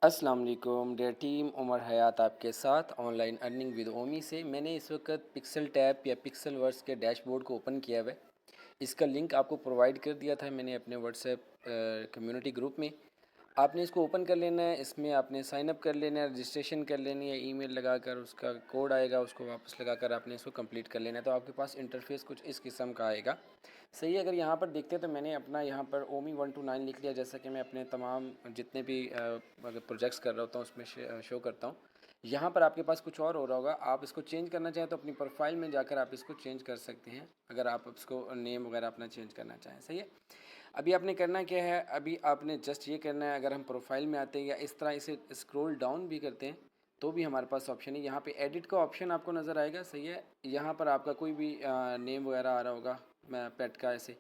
अस्सलाम वालेकुम dear team, Umar हयात आपके साथ ऑनलाइन अर्निंग विद ओमी से। मैंने इस वक्त पिक्सल टैब या पिक्सल वर्स के डैशबोर्ड को ओपन किया हुआ है। इसका लिंक आपको प्रोवाइड कर दिया था मैंने अपने व्हाट्सएप कम्युनिटी ग्रुप में। आपने इसको ओपन कर लेना है, इसमें आपने साइन अप कर लेना है, रजिस्ट्रेशन कर लेनी है, ईमेल लगाकर उसका कोड आएगा, उसको वापस लगाकर आपने इसको कंप्लीट कर लेना है। तो आपके पास इंटरफेस कुछ इस किस्म का आएगा। सही है। अगर यहाँ पर देखते हैं तो मैंने अपना यहाँ पर ओमी 129 लिख लिया, जैसा कि मैं अपने तमाम जितने भी अगर प्रोजेक्ट्स कर रहा होता हूँ उसमें शो करता हूँ। यहाँ पर आपके पास कुछ और हो रहा होगा, आप इसको चेंज करना चाहें तो अपनी प्रोफाइल में जाकर आप इसको चेंज कर सकते हैं, अगर आप इसको नेम वगैरह अपना चेंज करना चाहें। सही है। अभी आपने करना क्या है, अभी आपने जस्ट ये करना है, अगर हम प्रोफाइल में आते हैं या इस तरह इसे स्क्रॉल डाउन भी करते हैं तो भी हमारे पास ऑप्शन है। यहाँ पे एडिट का ऑप्शन आपको नज़र आएगा। सही है। यहाँ पर आपका कोई भी नेम वगैरह आ रहा होगा पेट का ऐसे,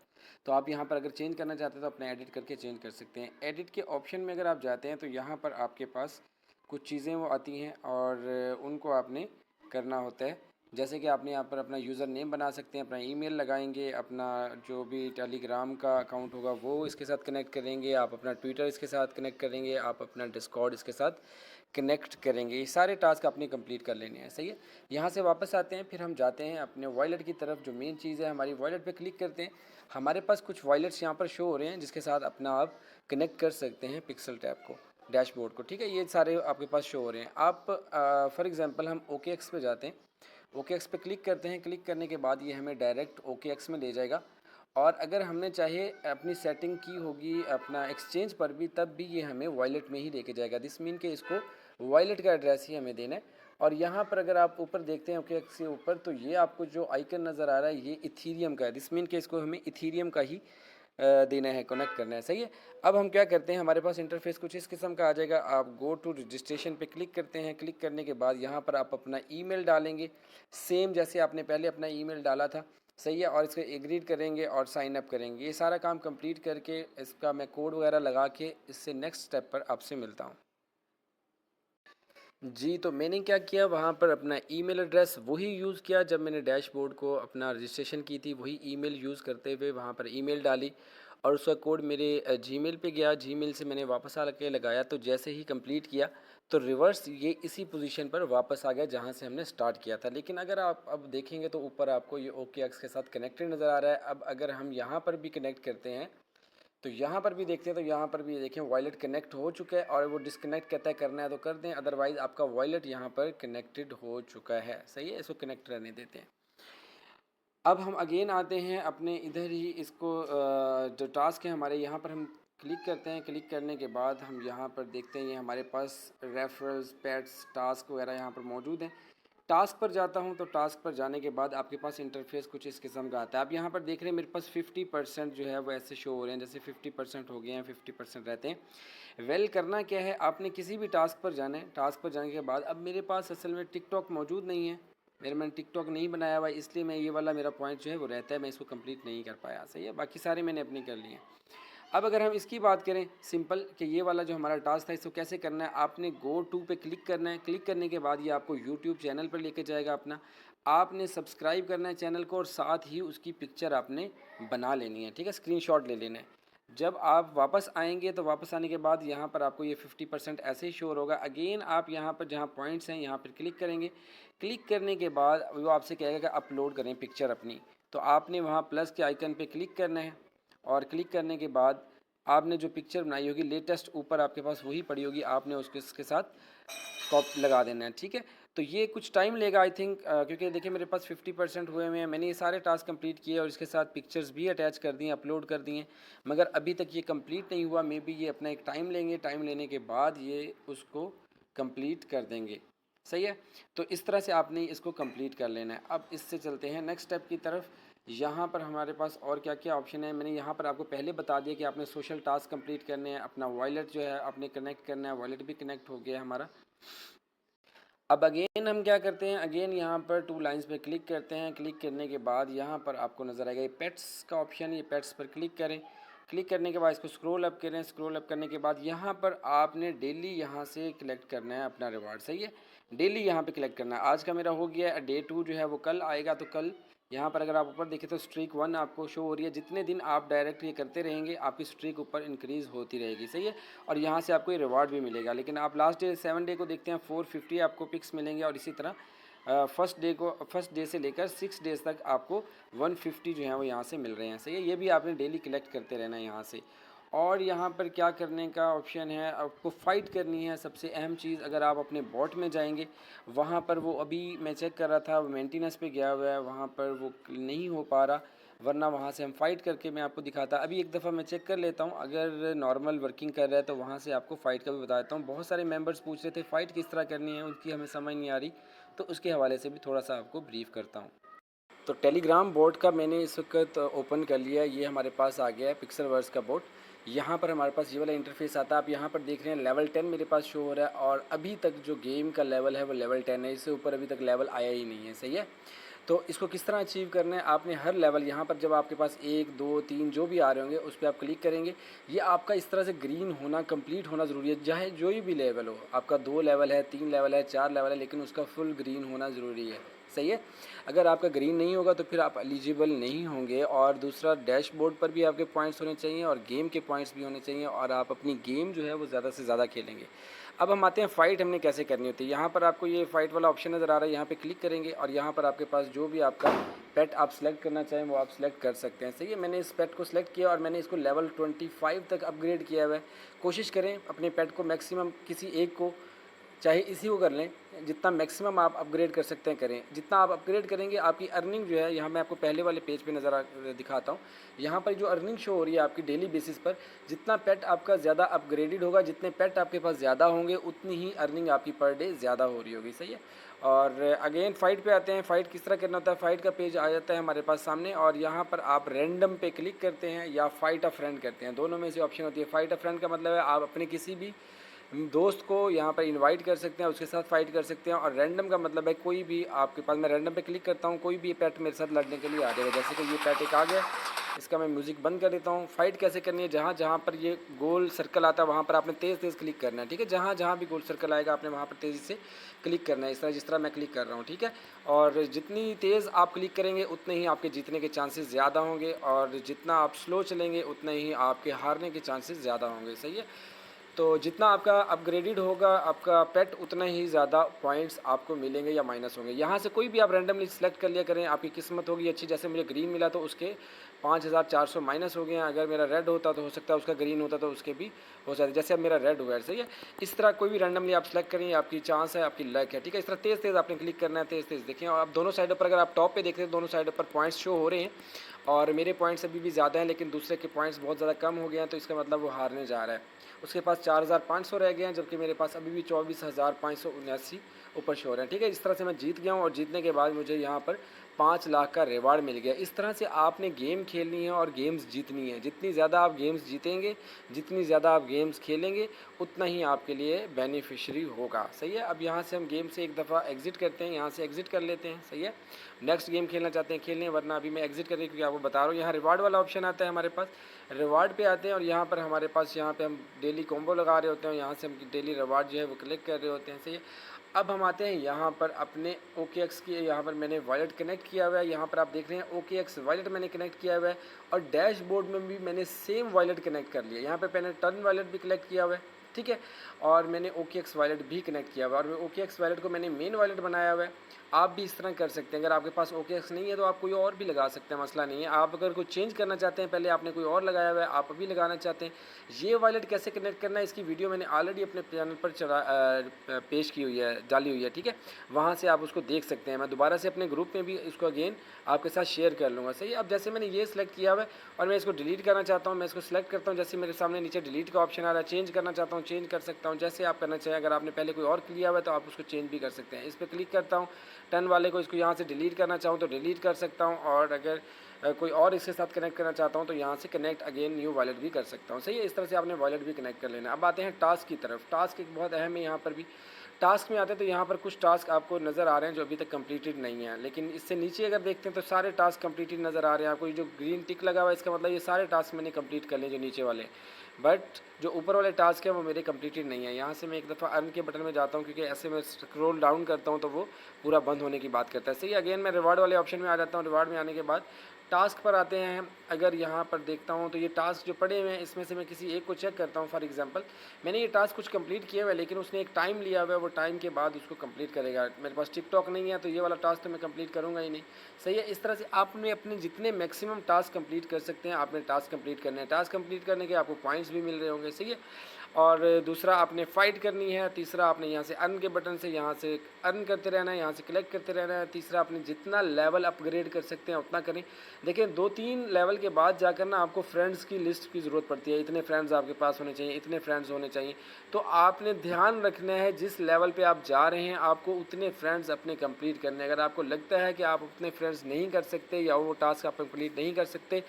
तो आप यहाँ पर अगर चेंज करना चाहते हैं तो अपना एडिट करके चेंज कर सकते हैं। एडिट के ऑप्शन में अगर आप जाते हैं तो यहाँ पर आपके पास कुछ चीज़ें वो आती हैं और उनको आपने करना होता है। जैसे कि आपने यहाँ पर अपना यूज़र नेम बना सकते हैं, अपना ईमेल लगाएंगे, अपना जो भी टेलीग्राम का अकाउंट होगा वो इसके साथ कनेक्ट करेंगे, आप अपना ट्विटर इसके साथ कनेक्ट करेंगे, आप अपना डिस्कॉर्ड इसके साथ कनेक्ट करेंगे। ये सारे टास्क आपने कंप्लीट कर लेने हैं। सही है। यहाँ से वापस आते हैं, फिर हम जाते हैं अपने वॉलेट की तरफ। जो मेन चीज़ है हमारी वॉलेट पे क्लिक करते हैं। हमारे पास कुछ वॉलेट्स यहाँ पर शो हो रहे हैं जिसके साथ अपना आप कनेक्ट कर सकते हैं पिक्सल टैब को, डैशबोर्ड को। ठीक है। ये सारे आपके पास शो हो रहे हैं। आप फॉर एग्जांपल हम ओके एक्स पे जाते हैं, ओके एक्स पे क्लिक करते हैं। क्लिक करने के बाद ये हमें डायरेक्ट ओके एक्स में ले जाएगा। और अगर हमने चाहे अपनी सेटिंग की होगी अपना एक्सचेंज पर भी, तब भी ये हमें वॉलेट में ही लेके जाएगा। दिस मीन के इसको वॉलेट का एड्रेस ही हमें देना है। और यहाँ पर अगर आप ऊपर देखते हैं ओके एक्स के ऊपर, तो ये आपको जो आइकन नज़र आ रहा है ये इथीरियम का है। दिस मीन के इसको हमें इथीरियम का ही देना है, कनेक्ट करना है। सही है। अब हम क्या करते हैं, हमारे पास इंटरफेस कुछ इस किस्म का आ जाएगा। आप गो टू रजिस्ट्रेशन पे क्लिक करते हैं। क्लिक करने के बाद यहाँ पर आप अपना ईमेल डालेंगे, सेम जैसे आपने पहले अपना ईमेल डाला था। सही है। और इसको एग्रीड करेंगे और साइन अप करेंगे। ये सारा काम कंप्लीट करके इसका मैं कोड वगैरह लगा के इससे नेक्स्ट स्टेप पर आपसे मिलता हूँ। जी, तो मैंने क्या किया, वहाँ पर अपना ईमेल एड्रेस वही यूज़ किया जब मैंने डैशबोर्ड को अपना रजिस्ट्रेशन की थी। वही ईमेल यूज़ करते हुए वहाँ पर ईमेल डाली और उसका कोड मेरे जीमेल पे गया। जीमेल से मैंने वापस आके लगाया, तो जैसे ही कंप्लीट किया तो रिवर्स ये इसी पोजीशन पर वापस आ गया जहाँ से हमने स्टार्ट किया था। लेकिन अगर आप अब देखेंगे तो ऊपर आपको ये ओके एक्स के साथ कनेक्टेड नज़र आ रहा है। अब अगर हम यहाँ पर भी कनेक्ट करते हैं तो यहाँ पर भी देखते हैं, तो यहाँ पर भी देखें वॉलेट कनेक्ट हो चुका है और वो डिस्कनेक्ट कहता है करना है तो कर दें, अदरवाइज़ आपका वॉलेट यहाँ पर कनेक्टेड हो चुका है। सही है। इसको कनेक्ट रहने देते हैं। अब हम अगेन आते हैं अपने इधर ही, इसको जो टास्क है हमारे यहाँ पर हम क्लिक करते हैं। क्लिक करने के बाद हम यहाँ पर देखते हैं ये हमारे पास रेफरल्स, पेट्स, टास्क वगैरह यहाँ पर मौजूद हैं। टास्क पर जाता हूँ तो टास्क पर जाने के बाद आपके पास इंटरफेस कुछ इस किस्म का आता है। आप यहाँ पर देख रहे हैं मेरे पास 50% जो है वो ऐसे शो हो रहे हैं, जैसे 50% हो गए हैं, 50% रहते हैं। करना क्या है, आपने किसी भी टास्क पर जाना है। टास्क पर जाने के बाद अब मेरे पास असल में टिकटॉक मौजूद नहीं है, मैंने टिकटॉक नहीं बनाया हुआ, इसलिए मैं ये वाला मेरा पॉइंट जो है वो रहता है, मैं इसको कंप्लीट नहीं कर पाया। सही है। बाकी सारे मैंने अपने कर लिए। अब अगर हम इसकी बात करें सिंपल कि ये वाला जो हमारा टास्क था इसको कैसे करना है, आपने गो टू पे क्लिक करना है। क्लिक करने के बाद ये आपको यूट्यूब चैनल पर लेके जाएगा अपना। आपने सब्सक्राइब करना है चैनल को और साथ ही उसकी पिक्चर आपने बना लेनी है। ठीक है। स्क्रीनशॉट ले लेना है। जब आप वापस आएंगे तो वापस आने के बाद यहाँ पर आपको ये 50% ऐसे ही शोर होगा। अगेन आप यहाँ पर जहाँ पॉइंट्स हैं यहाँ पर क्लिक करेंगे। क्लिक करने के बाद वो आपसे कहेगा कि अपलोड करें पिक्चर अपनी, तो आपने वहाँ प्लस के आइकन पे क्लिक करना है। और क्लिक करने के बाद आपने जो पिक्चर बनाई होगी लेटेस्ट ऊपर आपके पास वही पड़ी होगी, आपने उसके साथ कॉप लगा देना है। ठीक है। तो ये कुछ टाइम लेगा आई थिंक, क्योंकि देखिए मेरे पास 50% हुए हुए हैं। मैंने ये सारे टास्क कंप्लीट किए और इसके साथ पिक्चर्स भी अटैच कर दिए, अपलोड कर दिए, मगर अभी तक ये कंप्लीट नहीं हुआ। मे बी ये अपना एक टाइम लेंगे, टाइम लेने के बाद ये उसको कंप्लीट कर देंगे। सही है। तो इस तरह से आपने इसको कंप्लीट कर लेना है। अब इससे चलते हैं नेक्स्ट स्टेप की तरफ। यहाँ पर हमारे पास और क्या क्या ऑप्शन है, मैंने यहाँ पर आपको पहले बता दिया कि आपने सोशल टास्क कंप्लीट करने हैं, अपना वॉलेट जो है आपने कनेक्ट करना है। वॉलेट भी कनेक्ट हो गया हमारा। अब अगेन हम क्या करते हैं, अगेन यहाँ पर टू लाइंस पे क्लिक करते हैं। क्लिक करने के बाद यहाँ पर आपको नज़र आएगा ये पेट्स का ऑप्शन, ये पेट्स पर क्लिक करें। क्लिक करने के बाद इसको स्क्रॉल अप करें। स्क्रॉल अप करने के बाद यहाँ पर आपने डेली यहाँ से कलेक्ट करना है अपना रिवार्ड। सही है। डेली यहाँ पे कलेक्ट करना है। आज का मेरा हो गया है, डे 2 जो है वो कल आएगा, तो कल यहाँ पर अगर आप ऊपर देखें तो स्ट्रीक 1 आपको शो हो रही है। जितने दिन आप डायरेक्ट ये करते रहेंगे आपकी स्ट्रीक ऊपर इंक्रीज़ होती रहेगी, सही है। और यहाँ से आपको ये रिवार्ड भी मिलेगा। लेकिन आप लास्ट डे 7 डे को देखते हैं 450 आपको पिक्स मिलेंगे, और इसी तरह फर्स्ट डे से लेकर 6 डेज़ तक आपको 150 जो है वो यहाँ से मिल रहे हैं, सही है। ये भी आपने डेली कलेक्ट करते रहना है यहाँ से। और यहाँ पर क्या करने का ऑप्शन है, आपको फ़ाइट करनी है। सबसे अहम चीज़, अगर आप अपने बॉट में जाएंगे, वहाँ पर वो अभी मैं चेक कर रहा था, मेंटेनेंस पे गया हुआ है, वहाँ पर वो नहीं हो पा रहा, वरना वहाँ से हम फ़ाइट करके मैं आपको दिखाता। अभी एक दफ़ा मैं चेक कर लेता हूँ, अगर नॉर्मल वर्किंग कर रहा है तो वहाँ से आपको फ़ाइट का भी बता देता हूँ। बहुत सारे मेंबर्स पूछ रहे थे फ़ाइट किस तरह करनी है, उनकी हमें समझ नहीं आ रही, तो उसके हवाले से भी थोड़ा सा आपको ब्रीफ़ करता हूँ। तो टेलीग्राम बोट का मैंने इस वक्त ओपन कर लिया है। ये हमारे पास आ गया है पिक्सलवर्स का बोट। यहाँ पर हमारे पास ये वाला इंटरफेस आता है। आप यहाँ पर देख रहे हैं लेवल 10 मेरे पास शो हो रहा है, और अभी तक जो गेम का लेवल है वो लेवल 10 है। इससे ऊपर अभी तक लेवल आया ही नहीं है, सही है। तो इसको किस तरह अचीव करना है, आपने हर लेवल यहाँ पर जब आपके पास 1 2 3 जो भी आ रहे होंगे उस पर आप क्लिक करेंगे। ये आपका इस तरह से ग्रीन होना कंप्लीट होना ज़रूरी है, चाहे जो भी लेवल हो। आपका 2 लेवल है, 3 लेवल है, 4 लेवल है, लेकिन उसका फुल ग्रीन होना ज़रूरी है, सही है। अगर आपका ग्रीन नहीं होगा तो फिर आप एलिजिबल नहीं होंगे। और दूसरा, डैशबोर्ड पर भी आपके पॉइंट्स होने चाहिए और गेम के पॉइंट्स भी होने चाहिए, और आप अपनी गेम जो है वो ज़्यादा से ज़्यादा खेलेंगे। अब हम आते हैं फ़ाइट हमने कैसे करनी होती है। यहाँ पर आपको ये फ़ाइट वाला ऑप्शन नज़र आ रहा है, यहाँ पे क्लिक करेंगे और यहाँ पर आपके पास जो भी आपका पेट आप सेलेक्ट करना चाहें वो आप सेलेक्ट कर सकते हैं, सही है। मैंने इस पेट को सिलेक्ट किया और मैंने इसको लेवल 25 तक अपग्रेड किया हुआ है। कोशिश करें अपने पेट को मैक्सिमम किसी एक को, चाहे इसी को कर लें, जितना मैक्सिमम आप अपग्रेड कर सकते हैं करें। जितना आप अपग्रेड करेंगे आपकी अर्निंग जो है, यहाँ मैं आपको पहले वाले पेज पे दिखाता हूँ। यहाँ पर जो अर्निंग शो हो रही है आपकी डेली बेसिस पर, जितना पेट आपका ज़्यादा अपग्रेडेड होगा, जितने पेट आपके पास ज़्यादा होंगे, उतनी ही अर्निंग आपकी पर डे ज़्यादा हो रही होगी, सही है। और अगेन फ़ाइट पे आते हैं। फ़ाइट किस तरह करना होता है, फ़ाइट का पेज आ जाता है हमारे पास सामने, और यहाँ पर आप रैंडम पे क्लिक करते हैं या फ़ाइट अ फ्रेंड करते हैं, दोनों में से ऑप्शन होती है। फ़ाइट अ फ्रेंड का मतलब है आप अपने किसी भी दोस्त को यहाँ पर इनवाइट कर सकते हैं, उसके साथ फाइट कर सकते हैं। और रैंडम का मतलब है कोई भी आपके पास, मैं रैंडम पे क्लिक करता हूँ, कोई भी पेट मेरे साथ लड़ने के लिए आ जाएगा। जैसे कि ये पेट एक आ गया, इसका मैं म्यूज़िक बंद कर देता हूँ। फाइट कैसे करनी है, जहाँ जहाँ पर ये गोल सर्कल आता है वहाँ पर आपने तेज़ तेज़ क्लिक करना है, ठीक है। जहाँ जहाँ भी गोल सर्कल आएगा आपने वहाँ पर तेज़ी से क्लिक करना है, इस तरह जिस तरह मैं क्लिक कर रहा हूँ, ठीक है। और जितनी तेज़ आप क्लिक करेंगे उतने ही आपके जीतने के चांसेस ज़्यादा होंगे, और जितना आप स्लो चलेंगे उतने ही आपके हारने के चांसेस ज़्यादा होंगे, सही है। तो जितना आपका अपग्रेडेड होगा आपका पेट, उतना ही ज़्यादा पॉइंट्स आपको मिलेंगे या माइनस होंगे। यहाँ से कोई भी आप रैंडमली सेलेक्ट कर लिया करें, आपकी किस्मत होगी अच्छी। जैसे मुझे ग्रीन मिला तो उसके 5400 माइनस हो गए हैं। अगर मेरा रेड होता तो हो सकता है उसका ग्रीन होता तो उसके भी हो सकता है। जैसे अब मेरा रेड हुआ है, सही है। इस तरह कोई भी रैंडमली आप सेलेक्ट करें, आपकी चांस है, आपकी लक है, ठीक है। इस तरह तेज़ तेज़ आपने क्लिक करना है, तेज़ तेज़ देखें। और आप दोनों साइडों पर, अगर आप टॉप पे देखते हैं, दोनों साइडों पर पॉइंट्स शो हो रहे हैं, और मेरे पॉइंट्स अभी भी ज़्यादा हैं, लेकिन दूसरे के पॉइंट्स बहुत ज़्यादा कम हो गए हैं, तो इसका मतलब वो हारने जा रहा है। उसके पास 4500 रह गए हैं, जबकि मेरे पास अभी भी 24,579 ऊपर शो हो रहे हैं, ठीक है। इस तरह से मैं जीत गया हूँ, और जीतने के बाद मुझे यहाँ पर 5 लाख का रिवार्ड मिल गया। इस तरह से आपने गेम खेलनी है और गेम्स जीतनी है। जितनी ज़्यादा आप गेम्स जीतेंगे, जितनी ज़्यादा आप गेम्स खेलेंगे, उतना ही आपके लिए बेनिफिशरी होगा, सही है। अब यहाँ से हम गेम से एक दफ़ा एग्ज़िट करते हैं, यहाँ से एग्ज़िट कर लेते हैं, सही है। नेक्स्ट गेम खेलना चाहते हैं खेल लें, वरना अभी मैं एग्ज़िट करके, क्योंकि आपको बता रहा हूँ यहाँ रिवार्ड वाला ऑप्शन आता है हमारे पास। रिवार्ड पे आते हैं और यहाँ पर हमारे पास, यहाँ पे हम डेली कॉम्बो लगा रहे होते हैं, यहाँ से हम डेली रिवार्ड जो है वो कलेक्ट कर रहे होते हैं, सही है। अब हम आते हैं यहाँ पर अपने OKX की, यहाँ पर मैंने वॉलेट कनेक्ट किया हुआ है। यहाँ पर आप देख रहे हैं OKX वॉलेट मैंने कनेक्ट किया हुआ है, और डैशबोर्ड में भी मैंने सेम वॉलेट कनेक्ट कर लिया। यहाँ पर मैंने टर्न वॉलेट भी कलेक्ट किया हुआ है, ठीक है। और मैंने OKX वॉलेट भी कनेक्ट किया हुआ है, और OKX वॉलेट को मैंने मेन वॉलेट बनाया हुआ है। आप भी इस तरह कर सकते हैं। अगर आपके पास OKX नहीं है तो आप कोई और भी लगा सकते हैं, मसला नहीं है। आप अगर कोई चेंज करना चाहते हैं, पहले आपने कोई और लगाया हुआ है, आप अभी लगाना चाहते हैं, ये वॉलेट कैसे कनेक्ट करना है, इसकी वीडियो मैंने ऑलरेडी अपने चैनल पर पेश की हुई है, डाली हुई है, ठीक है। वहाँ से आप उसको देख सकते हैं। मैं दोबारा से अपने ग्रुप में भी इसको अगेन आपके साथ शेयर कर लूँगा, सही है। अब जैसे मैंने ये सिलेक्ट किया हुआ है और मैं इसको डिलीट करना चाहता हूँ, मैं इसको सिलेक्ट करता हूँ। जैसे मेरे सामने नीचे डिलीट का ऑप्शन आ रहा है, चेंज करना चाहता हूँ चेंज कर सकता हूँ, जैसे आप करना चाहें। अगर आपने पहले कोई और किया हुआ है तो आप उसको चेंज भी कर सकते हैं। इस पर क्लिक करता हूँ, टर्न वाले को, इसको यहाँ से डिलीट करना चाहूँ तो डिलीट कर सकता हूँ, और अगर कोई और इसके साथ कनेक्ट करना चाहता हूँ तो यहाँ से कनेक्ट अगेन न्यू वॉलेट भी कर सकता हूँ, सही है। इस तरह से आपने वॉलेट भी कनेक्ट कर लेना। अब आते हैं टास्क की तरफ। टास्क एक बहुत अहम है। यहाँ पर भी टास्क में आते हैं तो यहाँ पर कुछ टास्क आपको नज़र आ रहे हैं जो अभी तक कंप्लीटेड नहीं है, लेकिन इससे नीचे अगर देखते हैं तो सारे टास्क कंप्लीटेड नज़र आ रहे हैं आपको। जो ग्रीन टिक लगा हुआ है इसका मतलब ये सारे टास्क मैंने कंप्लीट कर लिए, जो नीचे वाले। बट जो ऊपर वाले टास्क है वो मेरे कंप्लीटेड नहीं है। यहाँ से मैं एक दफ़ा अर्न के बटन में जाता हूँ, क्योंकि ऐसे मैं स्क्रॉल डाउन करता हूँ तो वो पूरा बंद होने की बात करता है। सही, अगेन मैं रिवार्ड वाले ऑप्शन में आ जाता हूँ। रिवार्ड में आने के बाद टास्क पर आते हैं। अगर यहाँ पर देखता हूँ तो ये टास्क जो पड़े हुए हैं इसमें से मैं किसी एक को चेक करता हूँ। फॉर एग्जांपल मैंने ये टास्क कुछ कंप्लीट किया हुआ है, लेकिन उसने एक टाइम लिया हुआ है, वो टाइम के बाद उसको कंप्लीट करेगा। मेरे पास टिकटॉक नहीं है तो ये वाला टास्क तो मैं कंप्लीट करूँगा ही नहीं। सही है, इस तरह से आपने अपने जितने मैक्सिमम टास्क कंप्लीट कर सकते हैं आपने टास्क कंप्लीट करने हैं। टास्क कंप्लीट करने के आपको पॉइंट्स भी मिल रहे होंगे। सही है, और दूसरा आपने फ़ाइट करनी है। तीसरा आपने यहाँ से अर्न के बटन से यहाँ से अर्न करते रहना है, यहाँ से कलेक्ट करते रहना है। तीसरा आपने जितना लेवल अपग्रेड कर सकते हैं उतना करें। देखिए 2-3 लेवल के बाद जाकर ना आपको फ्रेंड्स की लिस्ट की ज़रूरत पड़ती है। इतने फ्रेंड्स आपके पास होने चाहिए, इतने फ्रेंड्स होने चाहिए। तो आपने ध्यान रखना है जिस लेवल पे आप जा रहे हैं आपको उतने फ्रेंड्स अपने कंप्लीट करने हैं। अगर आपको लगता है कि आप उतने फ्रेंड्स नहीं कर सकते या वो टास्क आप कंप्लीट नहीं कर सकते,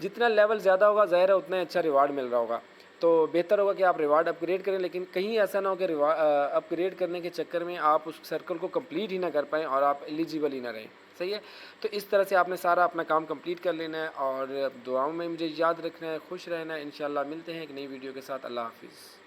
जितना लेवल ज़्यादा होगा ज़ाहिर है उतना ही अच्छा रिवार्ड मिल रहा होगा। तो बेहतर होगा कि आप रिवार्ड अपग्रेड करें, लेकिन कहीं ऐसा ना हो कि अपग्रेड करने के चक्कर में आप उस सर्कल को कंप्लीट ही ना कर पाएँ और आप एलिजिबल ही ना रहें। सही है, तो इस तरह से आपने सारा अपना काम कंप्लीट कर लेना है और दुआओं में मुझे याद रखना है, खुश रहना है। इंशाल्लाह मिलते हैं एक नई वीडियो के साथ। अल्लाह हाफ़िज़।